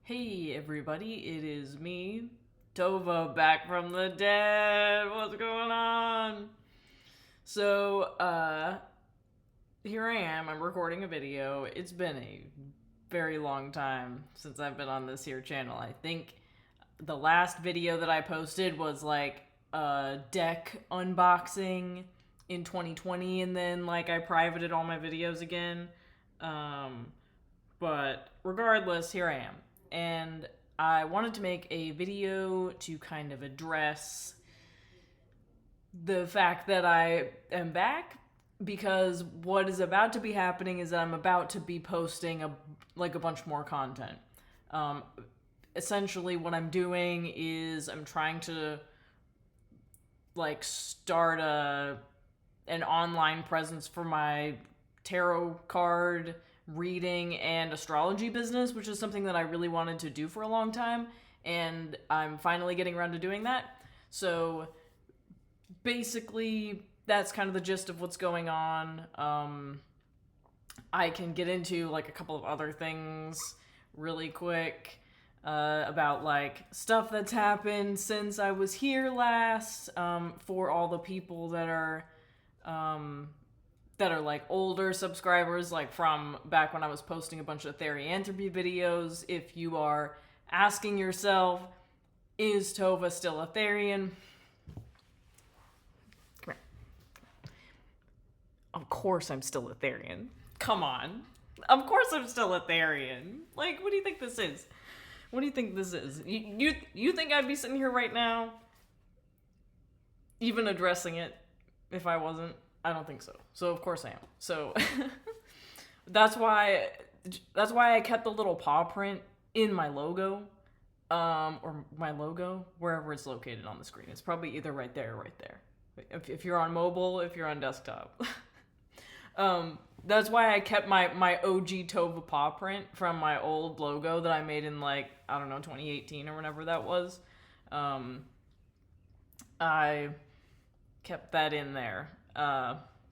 Hey everybody, it is me, Tova, back from the dead. What's going on? So, here I am. I'm recording a video. It's been a very long time since I've been on this here channel. I think the last video that I posted was like a deck unboxing in 2020, and then like I privated all my videos again. Um, but regardless, here I am. And I wanted to make a video to kind of address the fact that I am back, because what is about to be happening is that I'm about to be posting a bunch more content. Um, Essentially, what I'm doing is I'm trying to start an online presence for my tarot card reading and astrology business, which is something that I really wanted to do for a long time, and I'm finally getting around to doing that. So basically, that's kind of the gist of what's going on. I can get into like a couple of other things really quick about like stuff that's happened since I was here last, for all the people that are like older subscribers, like from back when I was posting a bunch of therianthropy videos. If you are asking yourself, is Tova still a Therian? Come here. Of course I'm still a Therian. Come on. Of course I'm still a Therian. Like, what do you think this is? What do you think this is? You think I'd be sitting here right now even addressing it if I wasn't? I don't think so. So of course I am. So that's why I kept the little paw print in my logo, or my logo wherever it's located on the screen. It's probably either right there or right there. If you're on mobile, if you're on desktop. That's why I kept my OG Tova paw print from my old logo that I made in like, I don't know, 2018 or whenever that was. I kept that in there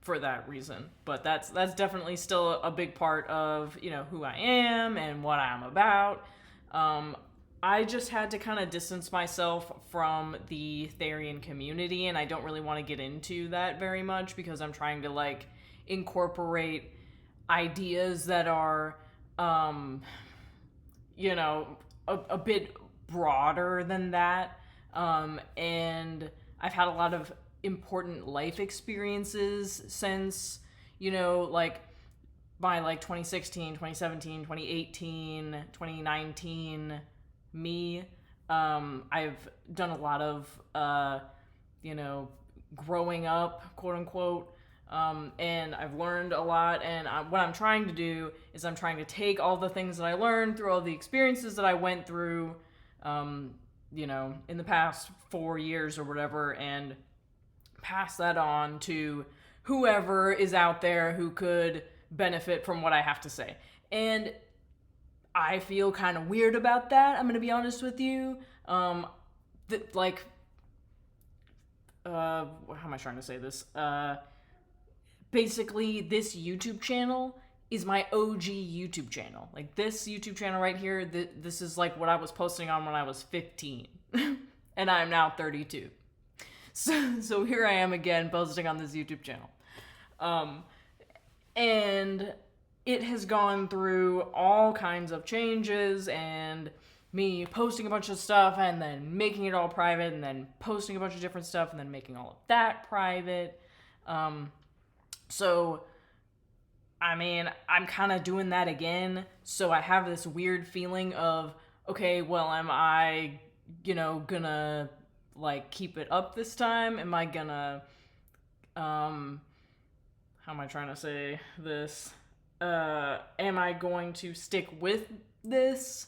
for that reason. But that's definitely still a big part of, who I am and what I'm about. I just had to kind of distance myself from the Therian community, and I don't really want to get into that very much because I'm trying to like incorporate ideas that are a bit broader than that. And I've had a lot of important life experiences since, like my like 2016, 2017, 2018, 2019 me. I've done a lot of growing up, quote unquote. And I've learned a lot, and what I'm trying to do is I'm trying to take all the things that I learned through all the experiences that I went through, in the past 4 years or whatever, and pass that on to whoever is out there who could benefit from what I have to say. And I feel kind of weird about that, I'm going to be honest with you. How am I trying to say this? Basically, this YouTube channel is my OG YouTube channel. Like, this YouTube channel right here, this is like what I was posting on when I was 15. And I'm now 32. So here I am again posting on this YouTube channel. And it has gone through all kinds of changes, and me posting a bunch of stuff and then making it all private, and then posting a bunch of different stuff and then making all of that private. So, I mean, I'm kind of doing that again. So I have this weird feeling of, okay, well, am I, gonna like keep it up this time? Am I gonna, how am I trying to say this? Am I going to stick with this?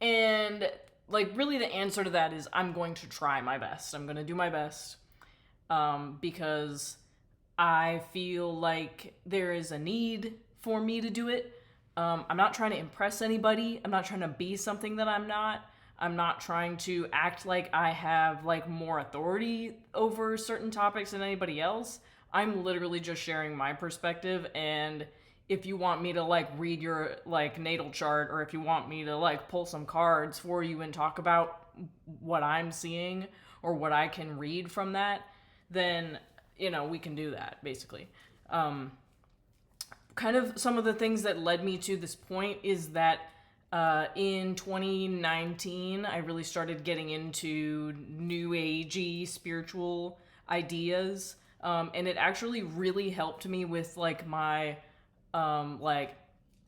And like, really the answer to that is I'm going to try my best. I'm going to do my best. Because I feel like there is a need for me to do it. I'm not trying to impress anybody. I'm not trying to be something that I'm not. I'm not trying to act like I have like more authority over certain topics than anybody else. I'm literally just sharing my perspective, and if you want me to like read your like natal chart, or if you want me to like pull some cards for you and talk about what I'm seeing or what I can read from that, then we can do that basically. Kind of some of the things that led me to this point is that in 2019, I really started getting into new agey spiritual ideas. And it actually really helped me with like my like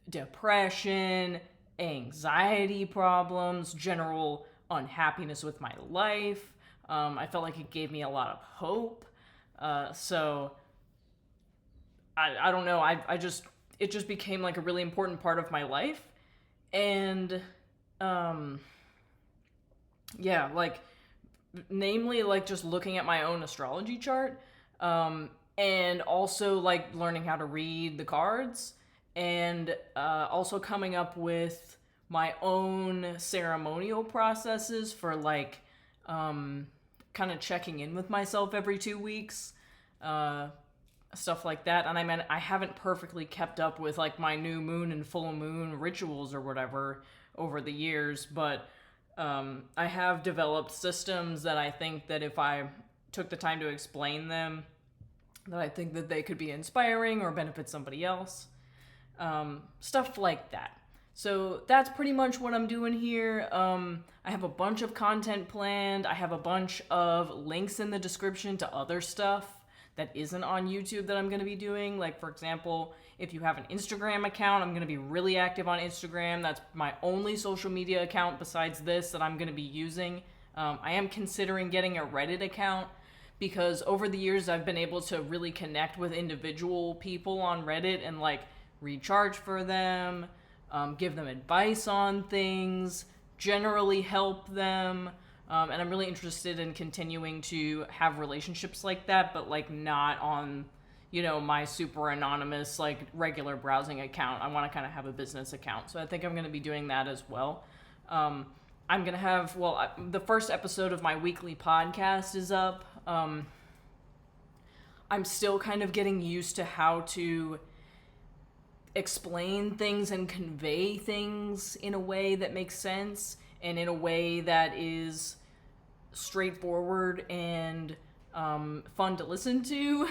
depression, anxiety problems, general unhappiness with my life. I felt like it gave me a lot of hope. So I don't know. It just became like a really important part of my life. And yeah, like namely like just looking at my own astrology chart, and also like learning how to read the cards, and also coming up with my own ceremonial processes for like kind of checking in with myself every 2 weeks, stuff like that. And I mean, I haven't perfectly kept up with like my new moon and full moon rituals or whatever over the years, but I have developed systems that I think that if I took the time to explain them, that I think that they could be inspiring or benefit somebody else. Stuff like that. So that's pretty much what I'm doing here. I have a bunch of content planned. I have a bunch of links in the description to other stuff that isn't on YouTube that I'm going to be doing. Like, for example, if you have an Instagram account, I'm going to be really active on Instagram. That's my only social media account besides this that I'm going to be using. I am considering getting a Reddit account because over the years I've been able to really connect with individual people on Reddit and like recharge for them, give them advice on things, generally help them. And I'm really interested in continuing to have relationships like that, but like not on, my super anonymous, like regular browsing account. I want to kind of have a business account. So I think I'm going to be doing that as well. I'm going to have, the first episode of my weekly podcast is up. I'm still kind of getting used to how to explain things and convey things in a way that makes sense and in a way that is straightforward and fun to listen to.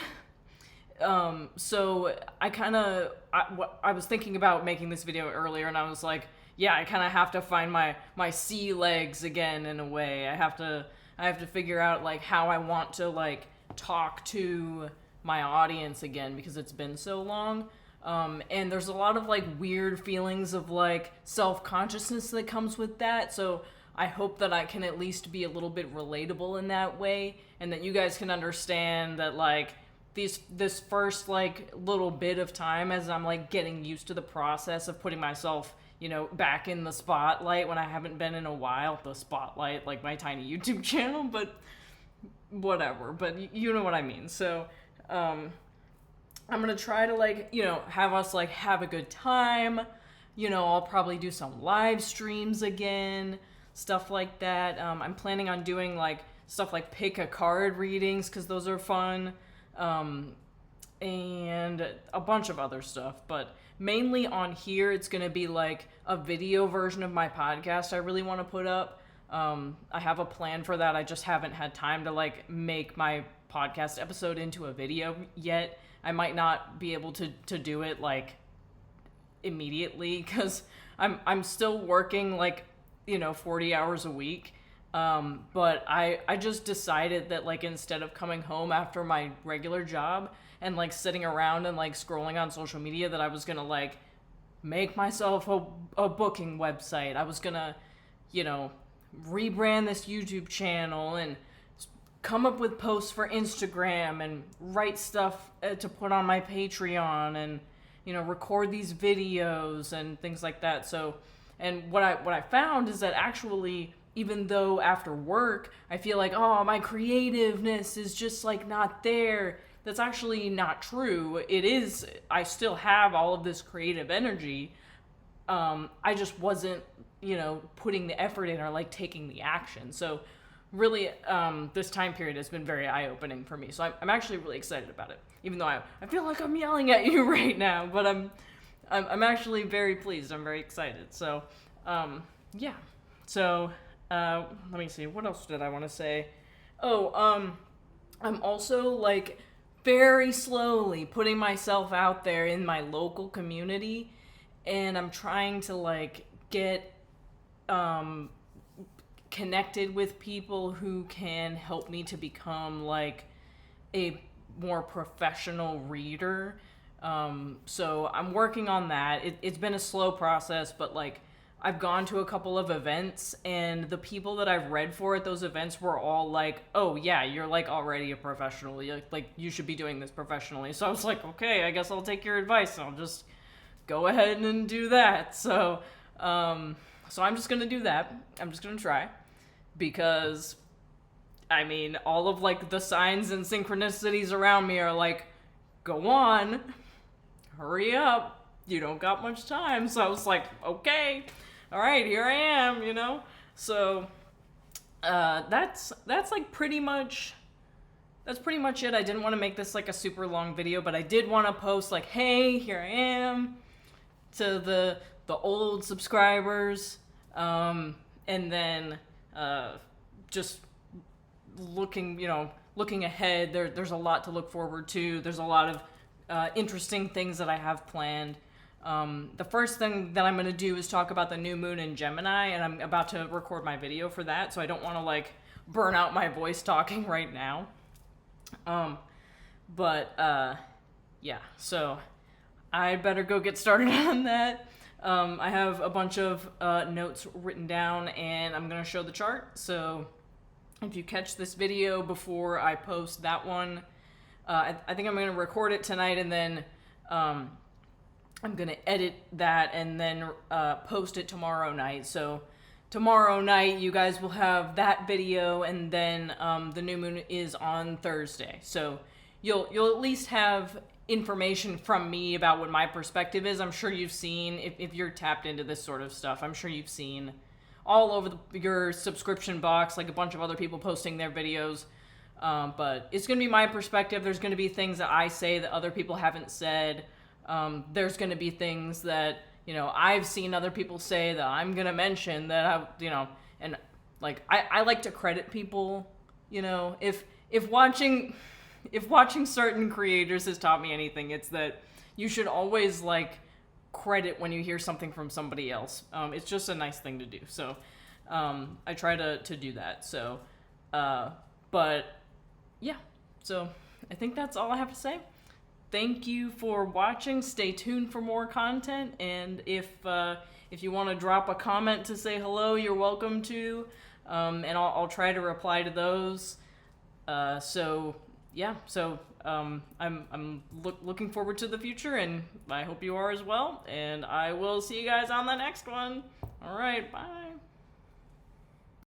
So I was thinking about making this video earlier, and I was like, yeah, I kind of have to find my sea legs again in a way. I have to figure out like how I want to like talk to my audience again because it's been so long. And there's a lot of like weird feelings of like self-consciousness that comes with that. So I hope that I can at least be a little bit relatable in that way, and that you guys can understand that like this first like little bit of time as I'm like getting used to the process of putting myself, back in the spotlight when I haven't been in a while. The spotlight, like my tiny YouTube channel, but whatever. But you know what I mean. So I'm gonna try to like, have us like have a good time. I'll probably do some live streams again, stuff like that. I'm planning on doing like stuff like pick a card readings because those are fun, and a bunch of other stuff. But mainly on here, it's gonna be like a video version of my podcast I really want to put up. I have a plan for that. I just haven't had time to like make my podcast episode into a video yet. I might not be able to do it like immediately because I'm still working like 40 hours a week. But I just decided that like instead of coming home after my regular job and like sitting around and like scrolling on social media, that I was gonna like make myself a booking website. I was gonna rebrand this YouTube channel and come up with posts for Instagram and write stuff to put on my Patreon and record these videos and things like that. So, and what I found is that actually, even though after work I feel like, oh, my creativeness is just like not there, that's actually not true. It is. I still have all of this creative energy. I just wasn't putting the effort in or like taking the action. So really, this time period has been very eye-opening for me. So I'm actually really excited about it, even though I feel like I'm yelling at you right now, but I'm actually very pleased. I'm very excited. So, yeah. So, let me see. What else did I want to say? Oh, I'm also like very slowly putting myself out there in my local community, and I'm trying to like get um connected with people who can help me to become like a more professional reader. So I'm working on that. It's been a slow process, but like I've gone to a couple of events, and the people that I've read for at those events were all like, "Oh yeah, you're like already a professional. Like you should be doing this professionally." So I was like, "Okay, I guess I'll take your advice and I'll just go ahead and do that." So I'm just gonna do that. I'm just gonna try because I mean, all of like the signs and synchronicities around me are like, go on, hurry up, you don't got much time. So I was like, okay, all right, here I am, you know. So that's like that's pretty much it. I didn't want to make this like a super long video, but I did want to post like, hey, here I am, to the old subscribers, and then just looking ahead. There's a lot to look forward to. There's a lot of interesting things that I have planned. The first thing that I'm going to do is talk about the new moon in Gemini, and I'm about to record my video for that, so I don't want to like burn out my voice talking right now. Yeah, so I better go get started on that. I have a bunch of notes written down, and I'm going to show the chart. So if you catch this video before I post that one, I think I'm going to record it tonight, and then I'm going to edit that and then post it tomorrow night. So tomorrow night you guys will have that video, and then the new moon is on Thursday. So you'll at least have information from me about what my perspective is. I'm sure you've seen, if you're tapped into this sort of stuff, I'm sure you've seen all over your subscription box, like a bunch of other people posting their videos. But it's going to be my perspective. There's going to be things that I say that other people haven't said. There's going to be things that, I've seen other people say that I'm going to mention that and like, I like to credit people, if watching certain creators has taught me anything, it's that you should always like credit when you hear something from somebody else. It's just a nice thing to do. So I try to do that. So, but yeah, so I think that's all I have to say. Thank you for watching. Stay tuned for more content. And if you want to drop a comment to say hello, you're welcome to. And I'll try to reply to those. I'm looking forward to the future, and I hope you are as well. And I will see you guys on the next one. All right, bye.